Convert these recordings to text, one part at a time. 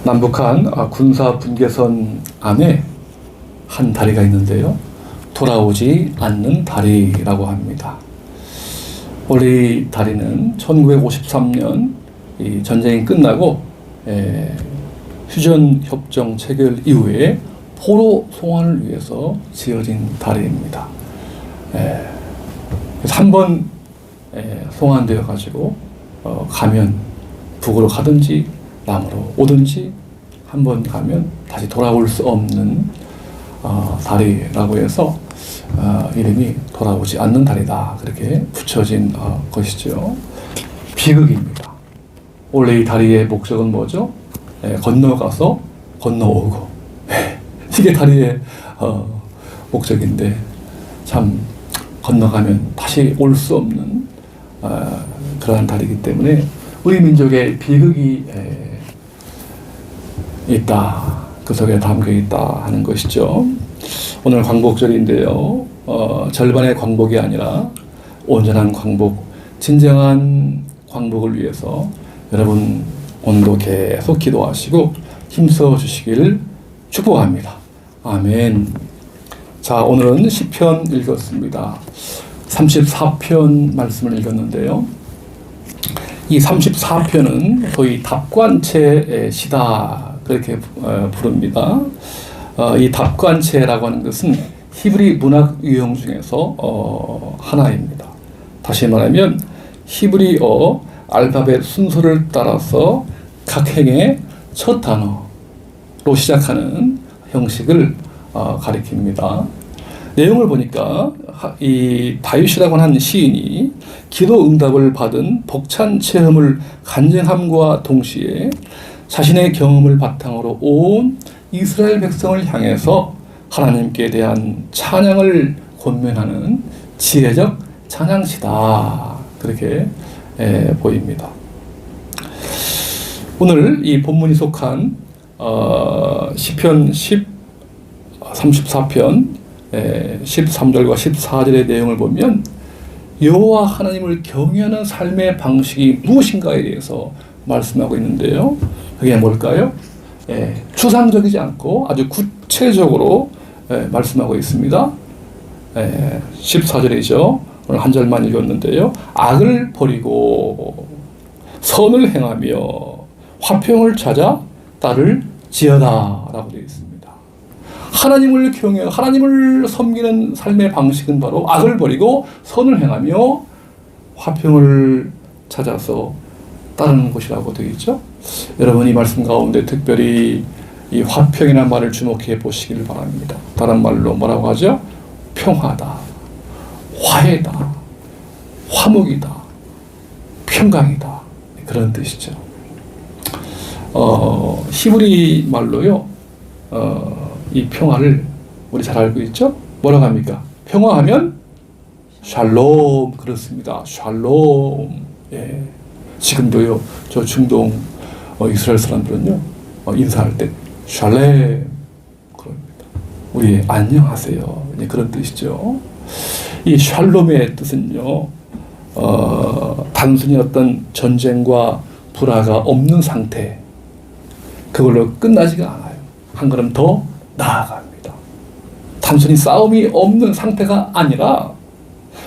남북한 군사 분계선 안에 한 다리가 있는데요. 돌아오지 않는 다리라고 합니다. 원래 이 다리는 1953년 이 전쟁이 끝나고 휴전협정 체결 이후에 포로 송환을 위해서 지어진 다리입니다. 그래서 한번 송환되어 가지고 가면 북으로 가든지 남으로 오든지 한 번 가면 다시 돌아올 수 없는 다리라고 해서 이름이 돌아오지 않는 다리다 그렇게 붙여진 것이죠. 비극입니다. 원래 이 다리의 목적은 뭐죠? 건너가서 건너오고 이게 다리의 목적인데 참 건너가면 다시 올 수 없는 그러한 다리이기 때문에 우리 민족의 비극이 있다, 그 속에 담겨 있다 하는 것이죠. 오늘 광복절인데요. 절반의 광복이 아니라 온전한 광복, 진정한 광복을 위해서 여러분 오늘도 계속 기도하시고 힘써 주시길 축복합니다. 아멘. 자, 오늘은 시편 읽었습니다. 34편 말씀을 읽었는데요. 이 34편은 소위 답관체의 시다 그렇게 부릅니다. 이 답관체라고 하는 것은 히브리 문학 유형 중에서 하나입니다. 다시 말하면 히브리어 알파벳 순서를 따라서 각 행의 첫 단어로 시작하는 형식을 가리킵니다. 내용을 보니까 이 다윗이라고 하는 시인이 기도 응답을 받은 벅찬 체험을 간증함과 동시에 자신의 경험을 바탕으로 온 이스라엘 백성을 향해서 하나님께 대한 찬양을 권면하는 지혜적 찬양시다 그렇게 보입니다. 오늘 이 본문이 속한 시편 34편 13절과 14절의 내용을 보면 여호와 하나님을 경외하는 삶의 방식이 무엇인가에 대해서 말씀하고 있는데요. 그게 뭘까요? 추상적이지 않고 아주 구체적으로 말씀하고 있습니다. 14절이죠. 오늘 한 절만 읽었는데요. 악을 버리고 선을 행하며 화평을 찾아 딸을 지어다 라고 되어 있습니다. 하나님을 경외하고 하나님을 섬기는 삶의 방식은 바로 악을 버리고 선을 행하며 화평을 찾아서 따르는 것이라고 되어 있죠. 여러분 이 말씀 가운데 특별히 이 화평이라는 말을 주목해 보시길 바랍니다. 다른 말로 뭐라고 하죠? 평화다, 화해다, 화목이다, 평강이다 그런 뜻이죠. 히브리 말로요. 이 평화를 우리 잘 알고 있죠? 뭐라고 합니까? 평화하면 샬롬 그렇습니다. 샬롬. 지금도요. 저 중동 이스라엘 사람들은요. 인사할 때 샬렘 그럽니다. 우리 안녕하세요. 그런 뜻이죠. 이 샬롬의 뜻은요. 단순히 어떤 전쟁과 불화가 없는 상태 그걸로 끝나지가 않아요. 한 걸음 더 나아갑니다. 단순히 싸움이 없는 상태가 아니라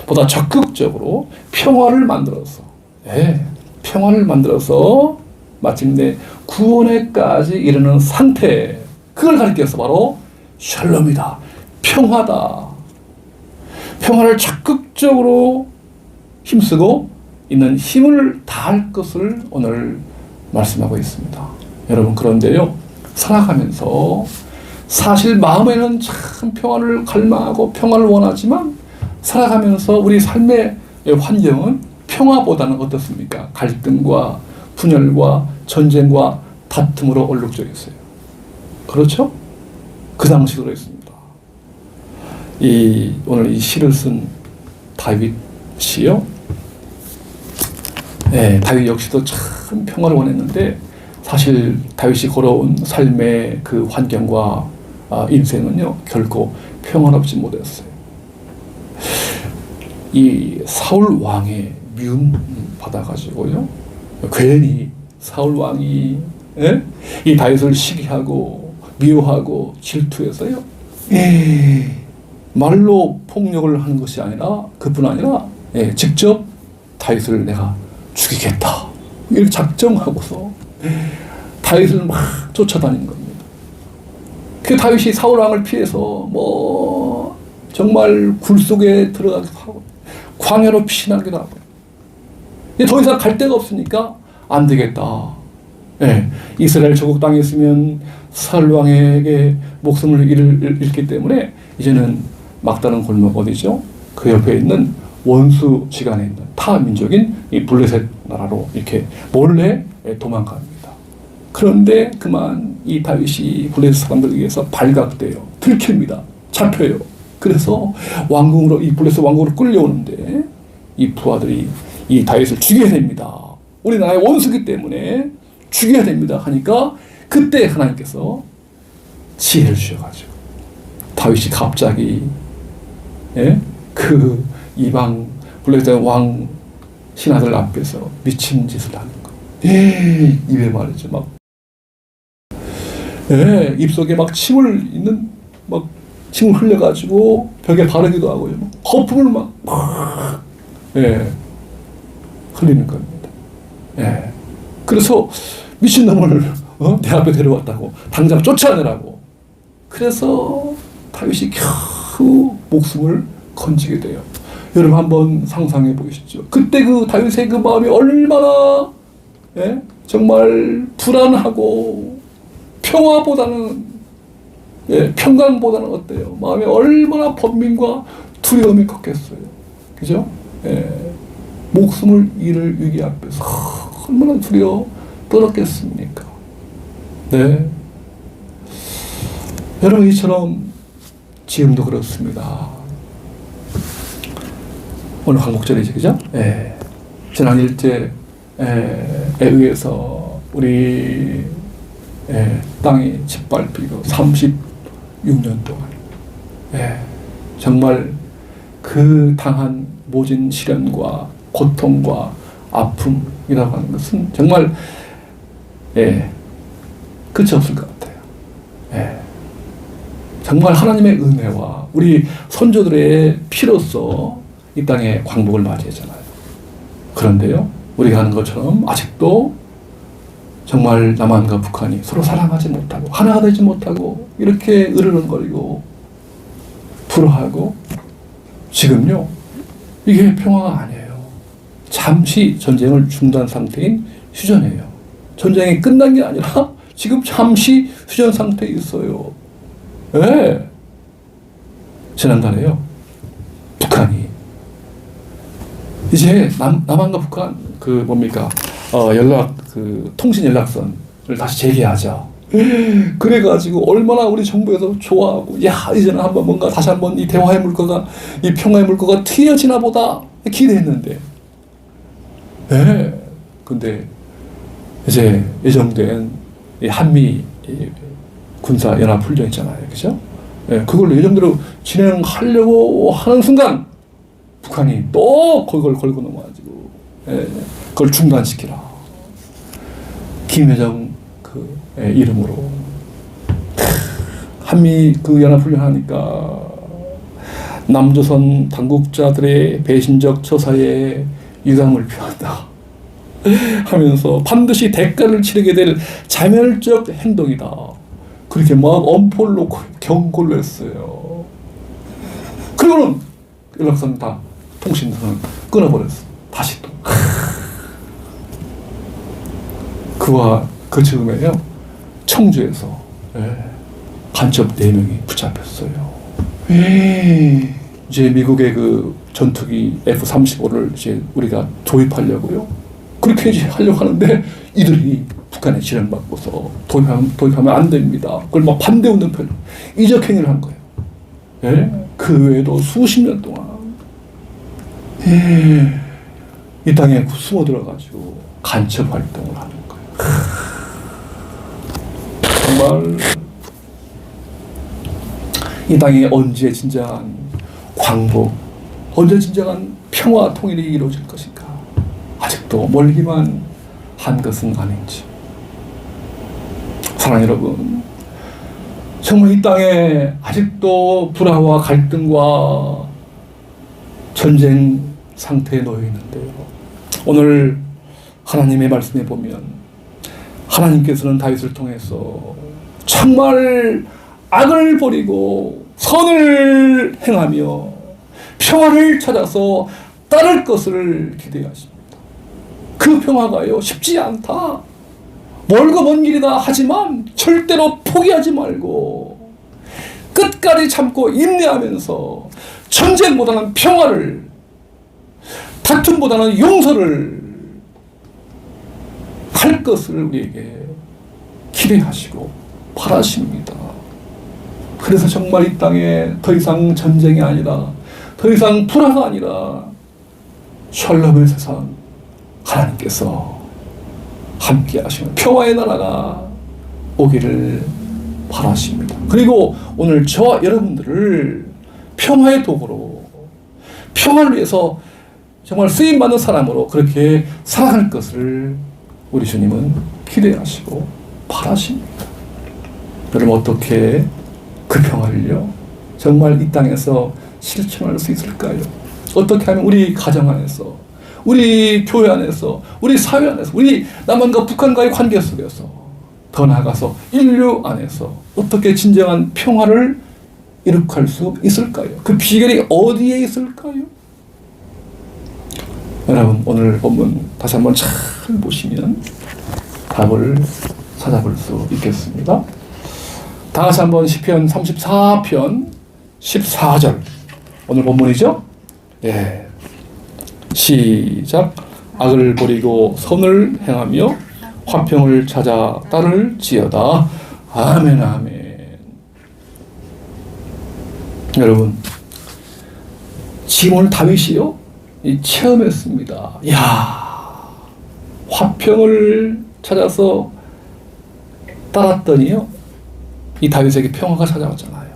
보다 적극적으로 평화를 만들어서 평화를 만들어서 마침내 구원에까지 이르는 상태 그걸 가리켜서 바로 샬롬이다. 평화다. 평화를 적극적으로 힘쓰고 있는 힘을 다할 것을 오늘 말씀하고 있습니다. 여러분 그런데요. 살아가면서 사실 마음에는 참 평화를 갈망하고 평화를 원하지만 살아가면서 우리 삶의 환경은 평화보다는 어떻습니까? 갈등과 분열과 전쟁과 다툼으로 얼룩져 있어요. 그렇죠? 그 당시 그랬습니다. 오늘 이 시를 쓴 다윗이요. 다윗 역시도 참 평화를 원했는데 사실 다윗이 걸어온 삶의 그 환경과 인생은요 결코 평화롭지 못했어요. 이 사울 왕의 미움 받아가지고요 괜히 사울 왕이 예? 이 다윗을 시기하고 미워하고 질투해서요. 말로 폭력을 하는 것이 아니라 그뿐 아니라 직접 다윗을 내가 죽이겠다 이렇게 작정하고서 다윗을 막 쫓아다닌 겁니다. 그 다윗이 사울 왕을 피해서 뭐 정말 굴 속에 들어가기도 하고 광야로 피신하기도 하고 더 이상 갈 데가 없으니까 안 되겠다. 이스라엘 조국 땅에 있으면 사울 왕에게 목숨을 잃기 때문에 이제는 막다른 골목 어디죠? 그 옆에 있는 원수 지간에 있는 타 민족인 이 블레셋 나라로 이렇게 몰래 도망갑니다. 그런데 그만 이 다윗이 블레셋 사람들에 의해서 발각돼요. 들킵니다. 잡혀요. 그래서 왕궁으로 이 블레셋 왕궁으로 끌려오는데 이 부하들이 이 다윗을 죽여야 됩니다. 우리 나라의 원수기 때문에 죽여야 됩니다. 하니까 그때 하나님께서 지혜를 주셔가지고 다윗이 갑자기 그 이방 블레셋 왕 신하들 앞에서 미친 짓을 하는 거예요. 입에 말이죠. 막 입속에 막 침을 흘려가지고 벽에 바르기도 하고요. 거품을 막 흘리는 겁니다. 그래서 미친놈을 내 앞에 데려왔다고 당장 쫓아내라고. 그래서 다윗이 겨우 목숨을 건지게 돼요. 여러분 한번 상상해 보시죠. 그때 그 다윗의 그 마음이 얼마나 정말 불안하고 평강보다는 어때요? 마음에 얼마나 번민과 두려움이 컸겠어요. 그죠? 목숨을 잃을 위기 앞에서 얼마나 두려워 떨었겠습니까? 네. 여러분 이처럼 지금도 그렇습니다. 오늘 광복절이죠, 그죠? 지난 일제에 의해서 우리 땅이 짓밟히고 36년 동안 정말 그 당한 모진 시련과 고통과 아픔이라고 하는 것은 정말 끝이 없을 것 같아요. 정말 하나님의 은혜와 우리 선조들의 피로써 이 땅에 광복을 맞이했잖아요. 그런데요, 우리가 하는 것처럼 아직도 정말 남한과 북한이 서로 사랑하지 못하고 하나가 되지 못하고 이렇게 으르렁거리고 불화하고 지금요, 이게 평화가 아니에요. 잠시 전쟁을 중단 상태인 휴전이에요. 전쟁이 끝난 게 아니라 지금 잠시 휴전 상태에 있어요. 지난달에요, 북한이 이제 남한과 북한 통신 연락선을 다시 재개하자. 그래가지고 얼마나 우리 정부에서 좋아하고 이제는 다시 한번 이 대화의 물꼬가 이 평화의 물꼬가 트여지나 보다 기대했는데 근데 이제 예정된 이 한미 군사 연합 훈련 있잖아요, 그죠? 그걸 예정대로 진행하려고 하는 순간 북한이 또 그걸 걸고 넘어가지고 그걸 중단시키라. 김여정 이름으로 한미 연합훈련하니까 남조선 당국자들의 배신적 처사에 유감을 표한다 하면서 반드시 대가를 치르게 될 자멸적 행동이다. 그렇게 막 엄포를 놓고 경고를 했어요. 그리고는 연락선 다 통신선을 끊어버렸어. 다시 또. 그와 그 즈음에요, 청주에서 간첩 4명이 붙잡혔어요. 이제 미국의 그 전투기 F-35를 이제 우리가 도입하려고요. 그렇게 이제 하려고 하는데 이들이 북한에 지령받고서 도입하면 안 됩니다. 그걸 막 반대 운동편 이적행위를 한 거예요. 그 외에도 수십 년 동안 이 땅에 숨어 들어가지고 간첩 활동을 하는 거예요. 정말 이 땅에 언제 진정한 광복, 언제 진정한 평화 통일이 이루어질 것인가? 아직도 멀기만 한 것은 아닌지. 사랑하는 여러분, 정말 이 땅에 아직도 불화와 갈등과 전쟁 상태에 놓여 있는데요. 오늘 하나님의 말씀에 보면 하나님께서는 다윗을 통해서 정말 악을 버리고 선을 행하며 평화를 찾아서 따를 것을 기대하십니다. 그 평화가요, 쉽지 않다. 멀고 먼 길이다 하지만 절대로 포기하지 말고 끝까지 참고 인내하면서 전쟁보다는 평화를, 다툼보다는 용서를 할 것을 우리에게 기대하시고 바라십니다. 그래서 정말 이 땅에 더 이상 전쟁이 아니라, 더 이상 불화가 아니라 샬롬의 세상, 하나님께서 함께 하시는 평화의 나라가 오기를 바라십니다. 그리고 오늘 저와 여러분들을 평화의 도구로, 평화를 위해서 정말 쓰임받는 사람으로 그렇게 살아갈 것을 우리 주님은 기대하시고 바라십니다. 여러분, 어떻게 그 평화를요, 정말 이 땅에서 실천할 수 있을까요? 어떻게 하면 우리 가정 안에서, 우리 교회 안에서, 우리 사회 안에서, 우리 남한과 북한과의 관계 속에서, 더 나아가서 인류 안에서 어떻게 진정한 평화를 이룩할 수 있을까요? 그 비결이 어디에 있을까요? 여러분, 오늘 본문 다시 한번 잘 보시면 답을 찾아볼 수 있겠습니다. 다 같이 한번 시편 34편 14절, 오늘 본문이죠? 예. 시작. 악을 버리고 선을 행하며 화평을 찾아 따를지어다. 아멘, 아멘. 여러분, 지금 오늘 다윗이요, 체험했습니다. 야, 화평을 찾아서 따랐더니요, 이 다윗에게 평화가 찾아왔잖아요.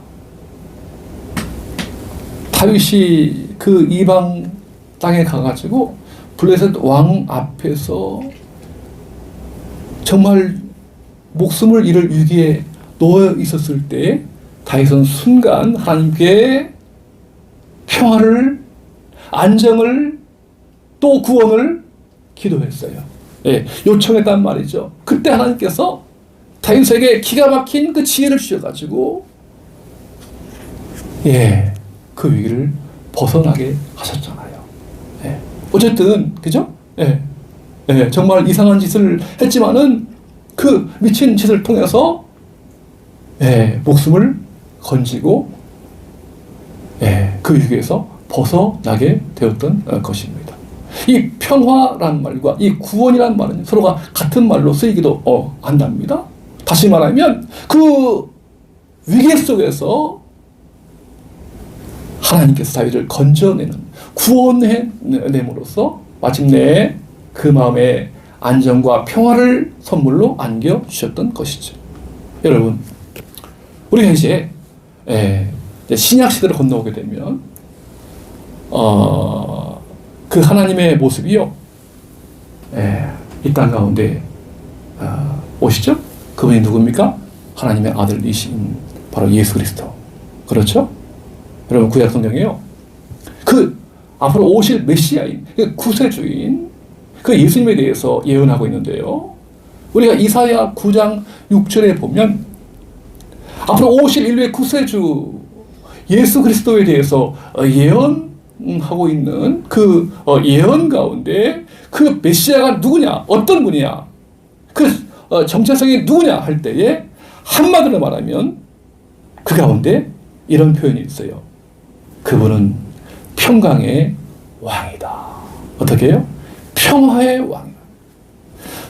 다윗이 그 이방 땅에 가가지고 블레셋 왕 앞에서 정말 목숨을 잃을 위기에 놓여 있었을 때 다윗은 순간 하나님께 평화를, 안정을, 또 구원을 기도했어요. 예, 요청했단 말이죠. 그때 하나님께서 다윗에게 기가 막힌 그 지혜를 주셔가지고, 예, 그 위기를 벗어나게 하셨잖아요. 예, 어쨌든, 그죠? 예, 예, 정말 이상한 짓을 했지만은 그 미친 짓을 통해서, 예, 목숨을 건지고, 예, 그 위기에서 벗어나게 되었던 것입니다. 이 평화란 말과 이 구원이란 말은 서로가 같은 말로 쓰이기도 한답니다. 다시 말하면 그 위기 속에서 하나님께서 다윗을 건져내는, 구원해냄으로써 마침내 그 마음에 안정과 평화를 선물로 안겨주셨던 것이죠. 여러분, 우리가 이제 신약 시대를 건너오게 되면 그 하나님의 모습이요, 이 땅 가운데 오시죠? 그분이 누굽니까? 하나님의 아들이신 바로 예수 그리스도. 그렇죠? 여러분, 구약 성경에요, 그 앞으로 오실 메시아인, 그 구세주인, 그 예수님에 대해서 예언하고 있는데요, 우리가 이사야 9장 6절에 보면 앞으로 오실 인류의 구세주 예수 그리스도에 대해서 예언하고 있는 그 예언 가운데 그 메시아가 누구냐, 어떤 분이냐, 그 정체성이 누구냐 할 때에 한마디로 말하면 그 가운데 이런 표현이 있어요. 그분은 평강의 왕이다. 어떻게 해요? 평화의 왕.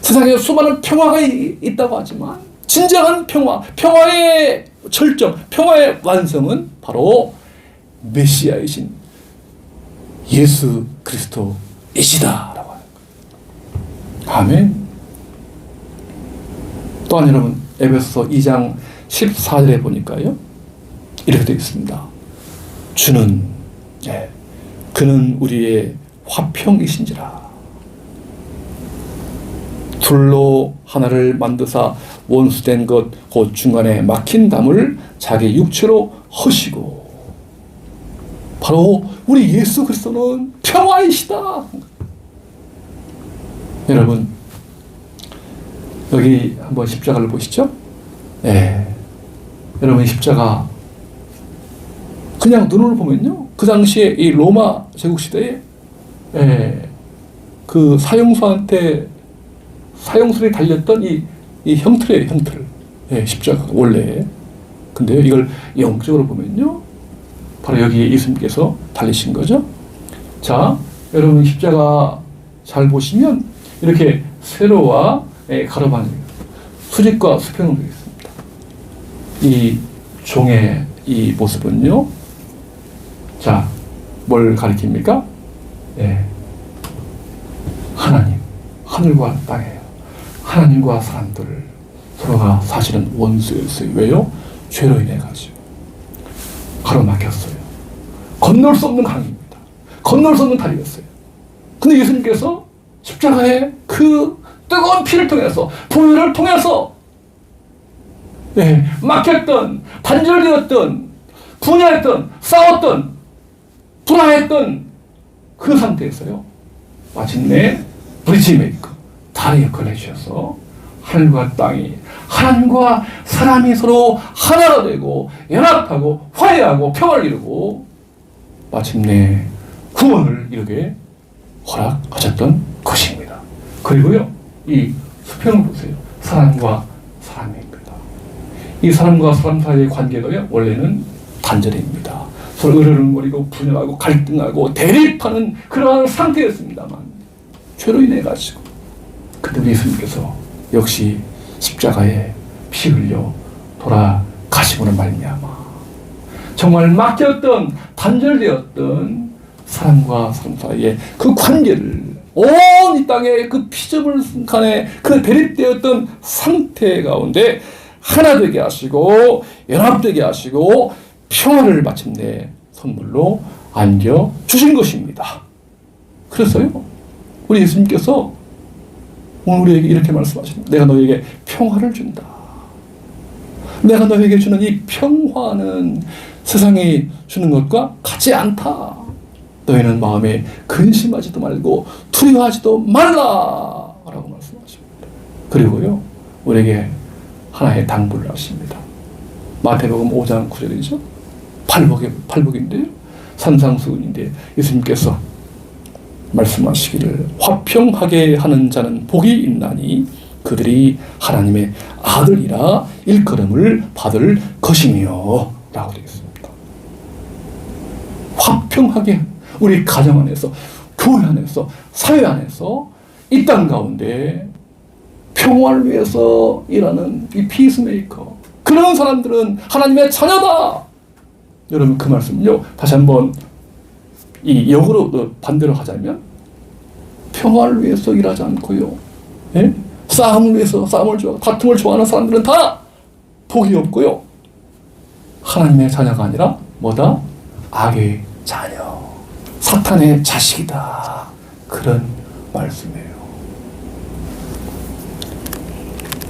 세상에 수많은 평화가 있다고 하지만 진정한 평화, 평화의 절정, 평화의 완성은 바로 메시아이신 예수 그리스도이시다라고 하는 거예요. 아멘. 또한 여러분, 에베소서 2장 14절에 보니까요, 이렇게 되어 있습니다. 주는, 그는 우리의 화평이신지라. 둘로 하나를 만드사 원수된 것 곧 중간에 막힌 담을 자기 육체로 허시고. 바로 우리 예수 그리스도는 평화이시다. 여러분, 여기 한번 십자가를 보시죠. 예. 여러분, 십자가 그냥 눈으로 보면요, 그 당시에 이 로마 제국 시대에 그 사형수한테 사형술이 달렸던 이 형틀이에요, 형틀. 십자가 원래. 근데요, 이걸 영적으로 보면요, 바로 여기에 예수님께서 달리신 거죠. 자, 여러분 십자가 잘 보시면 이렇게 세로와 가로방이 수직과 수평으로 되어 있습니다. 이 종의 이 모습은요, 자, 뭘 가리킵니까? 하나님, 하늘과 땅이에요. 하나님과 사람들 서로가 사실은 원수였어요. 왜요? 죄로 인해 가지고 가로막혔어요. 건널 수 없는 강입니다. 건널 수 없는 다리였어요. 근데 예수님께서 십자가에 그 뜨거운 피를 통해서, 보혈을 통해서 막혔던, 단절되었던, 분야했던, 싸웠던, 불화했던 그 상태에서요, 마침내 브리지메이커, 다리 역할을 해주셔서 하늘과 땅이, 하나님과 사람이 서로 하나가 되고 연합하고 화해하고 평화를 이루고 마침내 구원을 이루게 허락하셨던 것입니다. 그리고요, 이 수평을 보세요. 사람과 사람입니다. 이 사람과 사람 사이의 관계도요, 원래는 단절입니다. 서로 으르렁거리고 분열하고 갈등하고 대립하는 그러한 상태였습니다만 죄로 인해 가지고, 근데 우리 예수님께서 역시 십자가에 피 흘려 돌아가심으로 말미암아 정말 막혔던, 단절되었던 사람과 사람 사이의 그 관계를, 온 이 땅의 그 피조물 간의 그 대립되었던 상태 가운데 하나 되게 하시고 연합되게 하시고 평화를 마침내 선물로 안겨 주신 것입니다. 그래서요, 우리 예수님께서 오늘 우리에게 이렇게 말씀하십니다. 내가 너에게 평화를 준다. 내가 너에게 주는 이 평화는 세상이 주는 것과 같지 않다. 너희는 마음에 근심하지도 말고 두려워하지도 말라 라고 말씀하십니다. 그리고요, 우리에게 하나의 당부를 하십니다. 마태복음 5장 9절이죠. 팔복인데요, 산상수훈인데 예수님께서 말씀하시기를 화평하게 하는 자는 복이 있나니 그들이 하나님의 아들이라 일컬음을 받을 것이며 라고 되어 있습니다. 화평하게, 우리 가정 안에서, 교회 안에서, 사회 안에서, 이 땅 가운데 평화를 위해서 일하는 이 피스메이커, 그런 사람들은 하나님의 자녀다. 여러분, 그 말씀요, 다시 한번 이 역으로 반대로 하자면, 평화를 위해서 일하지 않고요, 싸움을 위해서 다툼을 좋아하는 사람들은 다 복이 없고요, 하나님의 자녀가 아니라 뭐다? 악의 자녀, 사탄의 자식이다. 그런 말씀이에요.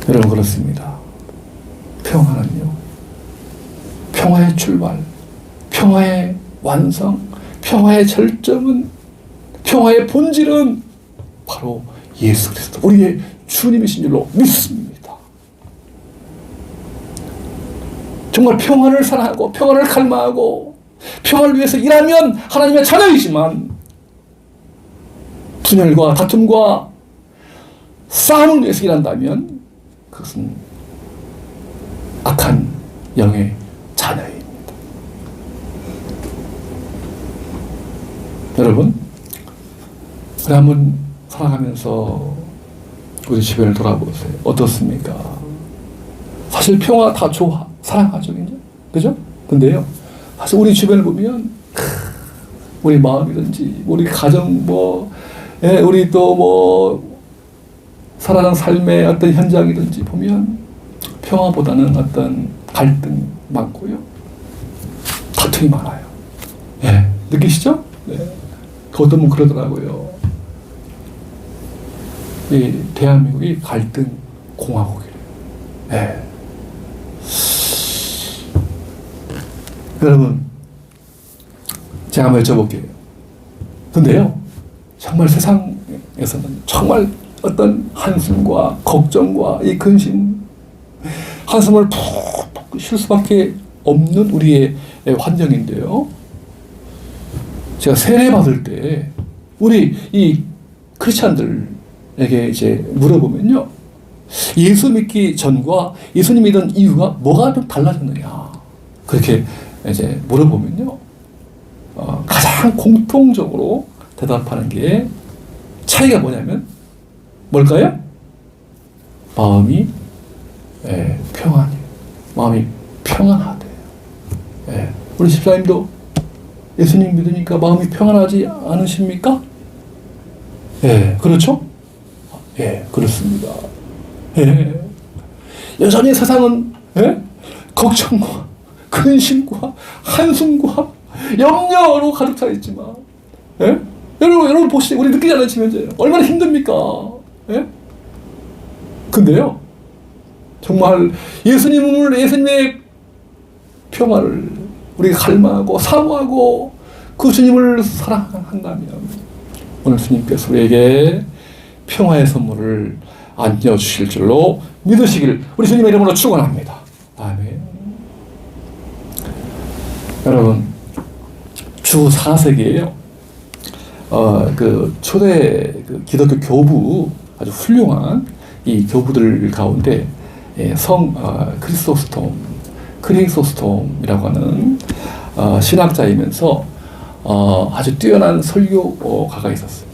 여러분, 그렇습니다. 평화는요, 평화의 출발, 평화의 완성, 평화의 절정은, 평화의 본질은 바로 예수 그리스도, 우리의 주님이신 줄로 믿습니다. 정말 평화를 사랑하고 평화를 갈망하고 평화를 위해서 일하면 하나님의 자녀이지만, 분열과 다툼과 싸움을 위해서 일한다면 그것은 악한 영의 자녀입니다. 여러분, 우리 한번 살아가면서 우리 주변을 돌아보세요. 어떻습니까? 사실 평화 다 좋아, 사랑하죠, 이제, 그죠? 근데요, 사실 우리 주변을 보면 우리 마음이든지 우리 가정 우리 또 살아가는 삶의 어떤 현장이든지 보면 평화보다는 어떤 갈등 많고요, 다툼이 많아요. 느끼시죠? 그 어떤 분 그러더라고요. 이 대한민국이 갈등 공화국이래요. 네. 여러분, 제가 한번 여쭤볼게요. 근데요, 정말 세상에서는 정말 어떤 한숨과 걱정과 이 근심, 한숨을 푹푹 쉴 수밖에 없는 우리의 환경인데요. 제가 세례 받을 때 우리 이 크리스찬들에게 이제 물어보면요, 예수 믿기 전과 예수님 믿은 이유가 뭐가 좀 달라졌느냐, 그렇게 이제 물어보면요, 가장 공통적으로 대답하는 게 차이가 뭐냐면 뭘까요? 마음이 평안해요. 마음이 평안하대요. 우리 집사님도 예수님 믿으니까 마음이 평안하지 않으십니까? 그렇죠? 그렇습니다. 여전히 세상은 걱정과 근심과 한숨과 염려로 가득 차 있지만, 여러분 보시죠. 우리 느끼지 않는 지면제예요. 얼마나 힘듭니까? 근데요, 정말 예수님의 평화를 우리가 갈망하고 사모하고 그 주님을 사랑한다면 오늘 주님께서 우리에게 평화의 선물을 안겨주실 줄로 믿으시길 우리 주님의 이름으로 축원합니다. 아멘. 여러분, 주 4세기에요. 그 초대 그 기독교 교부, 아주 훌륭한 이 교부들 가운데 성 크리소스톰이라고 하는 신학자이면서 아주 뛰어난 설교가가 있었어요.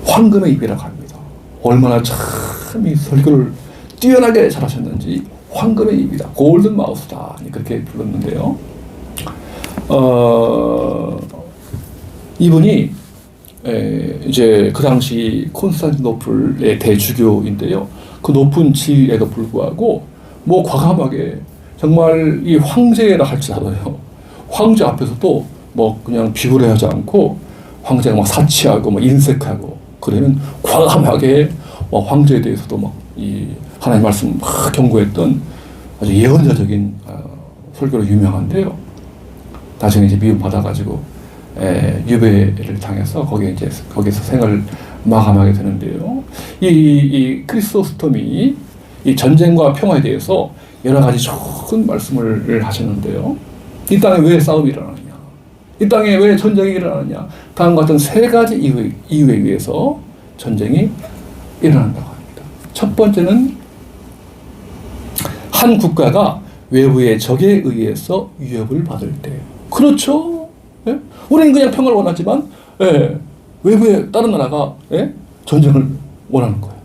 황금의 입이라고 합니다. 얼마나 참 이 설교를 뛰어나게 잘하셨는지 황금의 입이다, 골든 마우스다, 그렇게 불렀는데요. 이분이 이제 그 당시 콘스탄티노플의 대주교인데요. 그 높은 지위에도 불구하고 뭐 과감하게 정말 이 황제라 할지라도요, 황제 앞에서도 뭐 그냥 비굴해하지 않고 황제가 막 사치하고 막 인색하고 그러면 과감하게 황제에 대해서도 막 이 하나님 말씀 막 경고했던 아주 예언자적인 설교로 유명한데요. 나중에 이제 미움 받아가지고 유배를 당해서 거기서 생을 마감하게 되는데요. 이 크리소스톰이 이 전쟁과 평화에 대해서 여러 가지 좋은 말씀을 하셨는데요. 이 땅에 왜 싸움이 일어나느냐, 이 땅에 왜 전쟁이 일어나느냐, 다음과 같은 세 가지 이유에 의해서 전쟁이 일어난다고 합니다. 첫 번째는 한 국가가 외부의 적에 의해서 위협을 받을 때. 그렇죠? 우리는 그냥 평화를 원하지만 외부의 다른 나라가 전쟁을 원하는 거예요.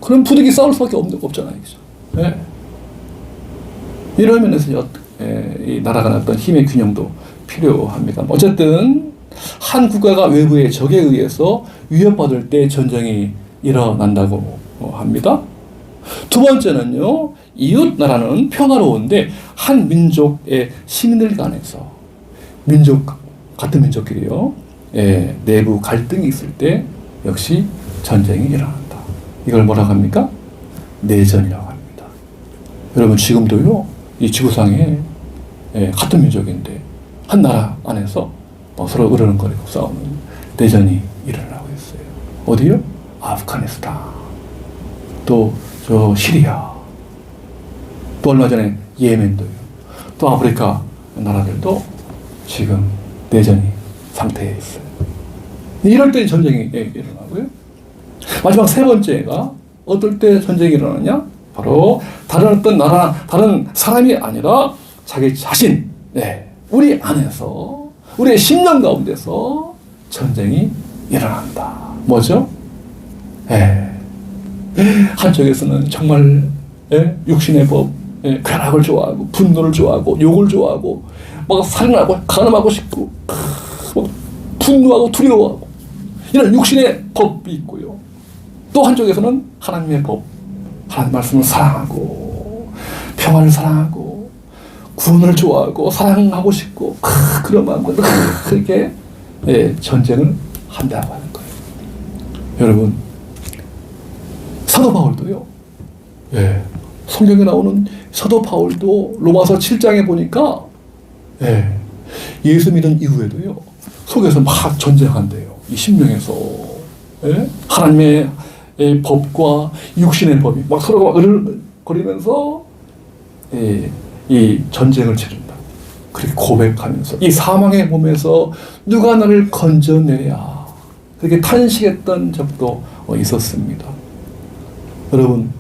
그럼 부득이 싸울 수밖에 없잖아요. 그죠? 이런 면에서 이 나라 간 어떤 힘의 균형도 필요합니다. 어쨌든 한 국가가 외부의 적에 의해서 위협받을 때 전쟁이 일어난다고 합니다. 두 번째는요, 이웃 나라는 평화로운데 한 민족의 시민들 간에서 같은 민족끼리요, 내부 갈등이 있을 때 역시 전쟁이 일어난다. 이걸 뭐라고 합니까? 내전이라고 합니다. 여러분, 지금도요, 이 지구상에 같은 민족인데 한 나라 안에서 서로 으르렁거리고 싸우는 내전이 일어나고 있어요. 어디요? 아프가니스탄, 또 저 시리아, 또 얼마 전에 예멘도요, 또 아프리카 나라들도 지금 내전이 상태에 있어요. 이럴 때 전쟁이 일어나고요. 마지막 세 번째가 어떨 때 전쟁이 일어나냐? 바로 다른 어떤 나라, 다른 사람이 아니라 자기 자신, 우리 안에서, 우리의 심령 가운데서 전쟁이 일어난다. 뭐죠? 한쪽에서는 정말 육신의 법, 쾌락을 좋아하고 분노를 좋아하고 욕을 좋아하고 막 살인하고 간음하고 싶고 막 분노하고 두려워하고 이런 육신의 법이 있고요. 또 한쪽에서는 하나님의 법, 하나님 말씀을 사랑하고 평화를 사랑하고 구원을 좋아하고 사랑하고 싶고 그런 마음으로 그렇게 전쟁을 한다고 하는 거예요. 여러분, 사도 바울도요. 예. 성경에 나오는 사도 바울도 로마서 7장에 보니까 예. 예수 믿은 이후에도요. 속에서 막 전쟁한대요. 이 심령에서. 예? 하나님의 법과 육신의 법이 막 서로가 막 으르거리면서 예. 이 전쟁을 치른다. 그렇게 고백하면서 이 사망의 몸에서 누가 나를 건져내랴. 그렇게 탄식했던 적도 있었습니다. 여러분,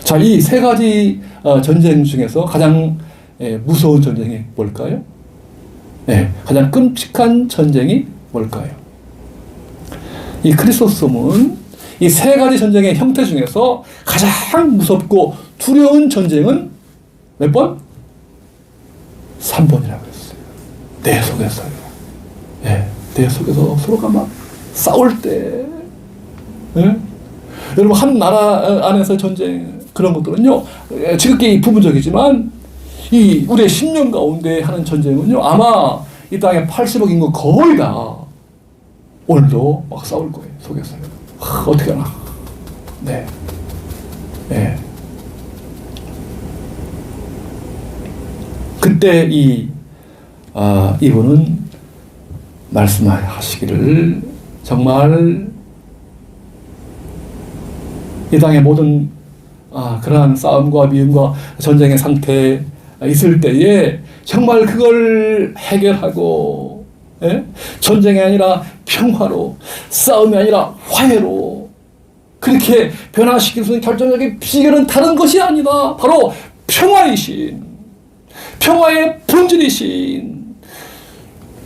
자, 이 세 가지 전쟁 중에서 가장 무서운 전쟁이 뭘까요? 네, 가장 끔찍한 전쟁이 뭘까요? 이 크리소스톰은 이 세 가지 전쟁의 형태 중에서 가장 무섭고 두려운 전쟁은 몇 번? 3번이라고 했어요. 내 속에서요. 네, 내 속에서 서로가 막 싸울 때, 네? 여러분, 한 나라 안에서 전쟁, 그런 것들은요, 지극히 부분적이지만, 이 우리의 10년 가운데 하는 전쟁은요, 아마 이 땅에 80억 인구 거의 다 오늘도 막 싸울 거예요, 속에서요. 어떻게 하나. 네. 네. 그때 이분은 말씀하시기를 정말 이 땅의 모든 그러한 싸움과 미움과 전쟁의 상태에 있을 때에 정말 그걸 해결하고, 예? 전쟁이 아니라 평화로, 싸움이 아니라 화해로 그렇게 변화시킬 수 있는 결정적인 비결은 다른 것이 아니다. 바로 평화이신, 평화의 본질이신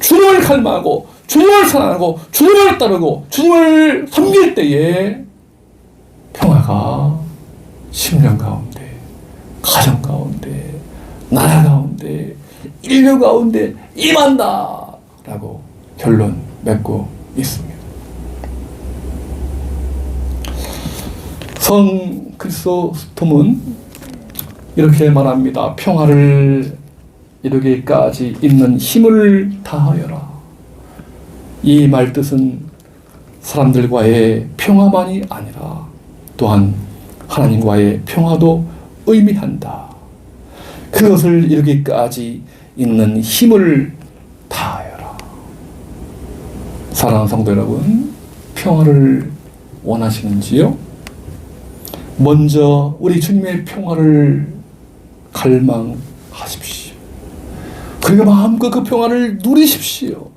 주님을 갈망하고 주님을 사랑하고 주님을 따르고 주님을 섬길 때에 평화가 심령 가운데, 가정 가운데, 나라 가운데, 인류 가운데 임한다 라고 결론 맺고 있습니다. 성 크리소스톰은 이렇게 말합니다. 평화를 이루기까지 있는 힘을 다하여라. 이 말뜻은 사람들과의 평화만이 아니라 또한 하나님과의 평화도 의미한다. 그것을 이루기까지 있는 힘을 다하여라. 사랑하는 성도 여러분, 평화를 원하시는지요? 먼저 우리 주님의 평화를 갈망하십시오. 그리고 마음껏 그 평화를 누리십시오.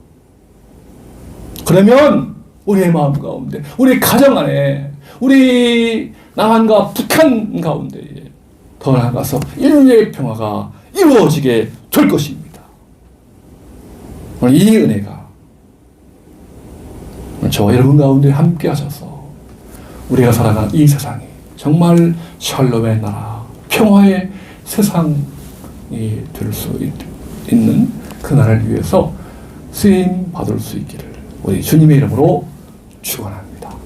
그러면 우리의 마음 가운데, 우리 가정 안에, 우리 남한과 북한 가운데에 더 나아가서 인류의 평화가 이루어지게 될 것입니다. 오늘 이 은혜가 저와 여러분 가운데 함께 하셔서 우리가 살아가는 이 세상이 정말 샬롬의 나라, 평화의 세상이 될 수 있는 그 나라를 위해서 쓰임 받을 수 있기를 우리 주님의 이름으로 축원합니다.